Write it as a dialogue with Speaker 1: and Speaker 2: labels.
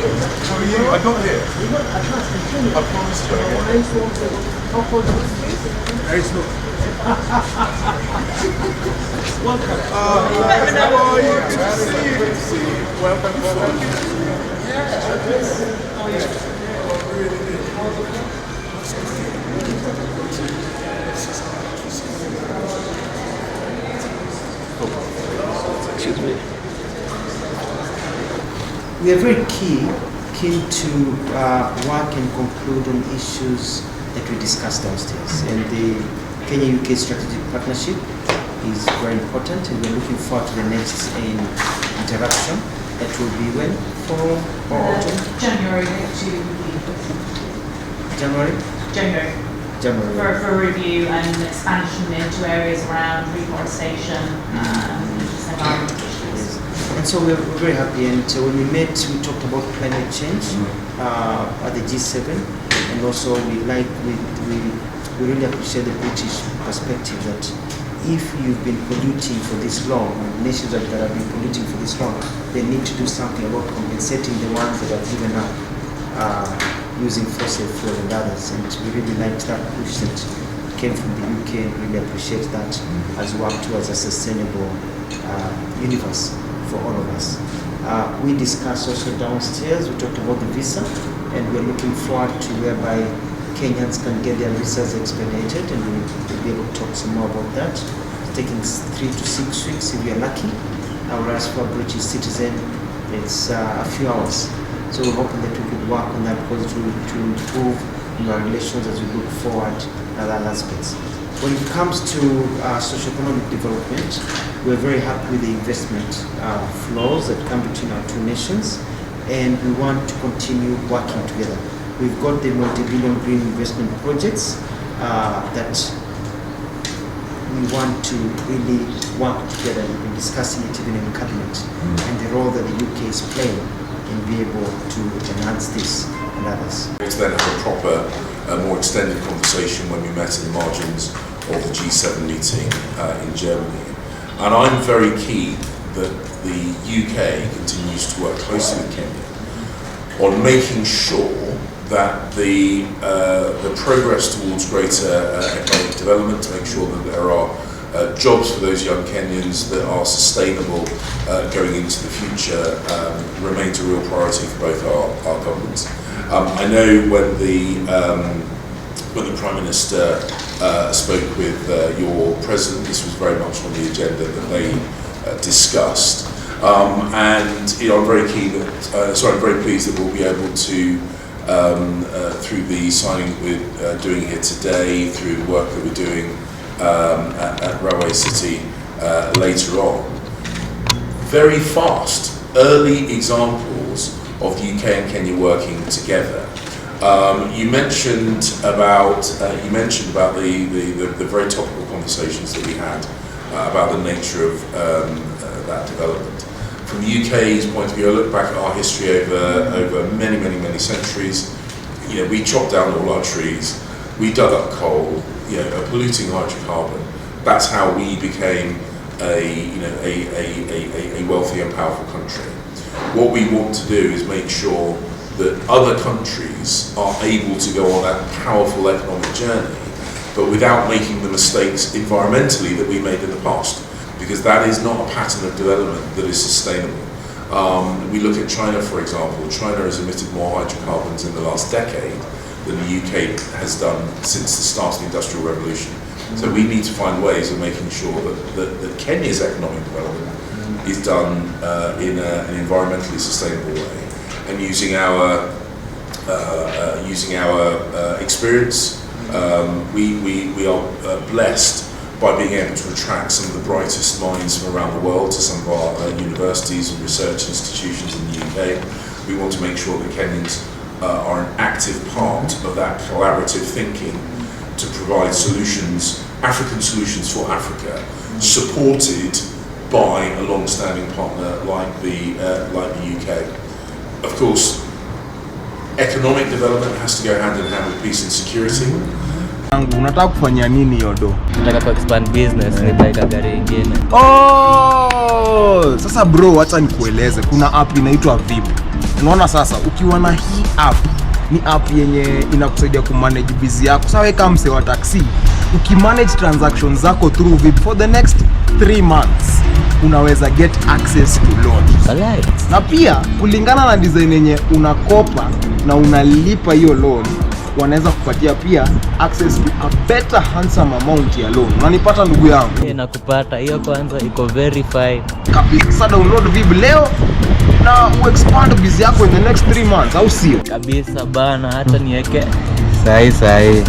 Speaker 1: How are you? I got here. I promised you. Very small. Welcome. How are you? Good to see you. Good to see you. Welcome.
Speaker 2: Excuse me.
Speaker 3: We are very keen to work and conclude on issues that we discussed downstairs. And the Kenya-UK strategic partnership is very important, and we're looking forward to the next interaction. That will be when? For autumn?
Speaker 4: January for review and expansion into areas around reforestation and environment issues.
Speaker 3: And so we're very happy, and when we met, we talked about climate change at the G7, and also we really appreciate the British perspective that if you've been polluting for this long, nations that have been polluting for this long, they need to do something about compensating the ones that have given up using fossil fuel and others. And we really liked that push that came from the UK, and really appreciate that as we work towards a sustainable universe for all of us. We discussed also downstairs, we talked about the visa, and we're looking forward to whereby Kenyans can get their visas expedited, and we'll be able to talk some more about that. It's taking 3 to 6 weeks if you're lucky. Whereas for a British citizen, it's a few hours. So we're hoping that we could work on that because to improve our relations as we look forward at other aspects. When it comes to socio-economic development, we're very happy with the investment flows that come between our two nations, and we want to continue working together. We've got the multi-billion green investment projects that we want to really work together. We've been discussing it even in cabinet, and the role that the UK is playing and be able to enhance this and others.
Speaker 1: To then have a proper, more extended conversation when we met in the margins of the G7 meeting in Germany. And I'm very keen that the UK continues to work closely with Kenya on making sure that the progress towards greater economic development, to make sure that there are jobs for those young Kenyans that are sustainable going into the future remains a real priority for both our governments. I know when the Prime Minister spoke with your President, this was very much on the agenda that they discussed. And I'm very keen that, I'm very pleased that we'll be able to, through the signing that we're doing here today, through the work that we're doing at Railway City later on, very fast, early examples of the UK and Kenya working together. You mentioned about the very topical conversations that we had about the nature of that development. From the UK's point of view, I look back at our history over many centuries. You know, we chopped down all our trees, we dug up coal, a polluting hydrocarbon. That's how we became a wealthy and powerful country. What we want to do is make sure that other countries are able to go on that powerful economic journey, but without making the mistakes environmentally that we made in the past, because that is not a pattern of development that is sustainable. We look at China, for example. China has emitted more hydrocarbons in the last decade than the UK has done since the start of the Industrial Revolution. So we need to find ways of making sure that Kenya's economic development is done in an environmentally sustainable way, and using our experience. We are blessed by being able to attract some of the brightest minds from around the world to some of our universities and research institutions in the UK. We want to make sure that Kenyans are an active part of that collaborative thinking to provide solutions, African solutions for Africa, supported by a long-standing partner like the UK. Of course, economic development has to go hand in hand with peace and security.
Speaker 2: Unataka kufanya nini yodo?
Speaker 5: Nataka ku expand business, nitaweka gari nyingine.
Speaker 2: Oh! Sasa bro, acha nikueleze. Kuna app inaitwa VIP. Unaona sasa, ukiwa na hii app, ni app yenye inakusaidia kumanage busy yako. Sawa, kama mse wa taxi, ukimanage transactions zako through VIP for the next 3 months, unaweza get access to loan. Na pia kulingana na design yenye unakopa na unalipa hiyo loan, wanaweza kupatia pia access to a better handsome amount ya loan. Unanipata ndugu yangu?
Speaker 5: Nakupata. Hiyo kwanza iko verified.
Speaker 2: Kabisa. Sasa download VIP leo na expand busy yako in the next 3 months, au sio?
Speaker 5: Kabisa bana, hata niweke sahi.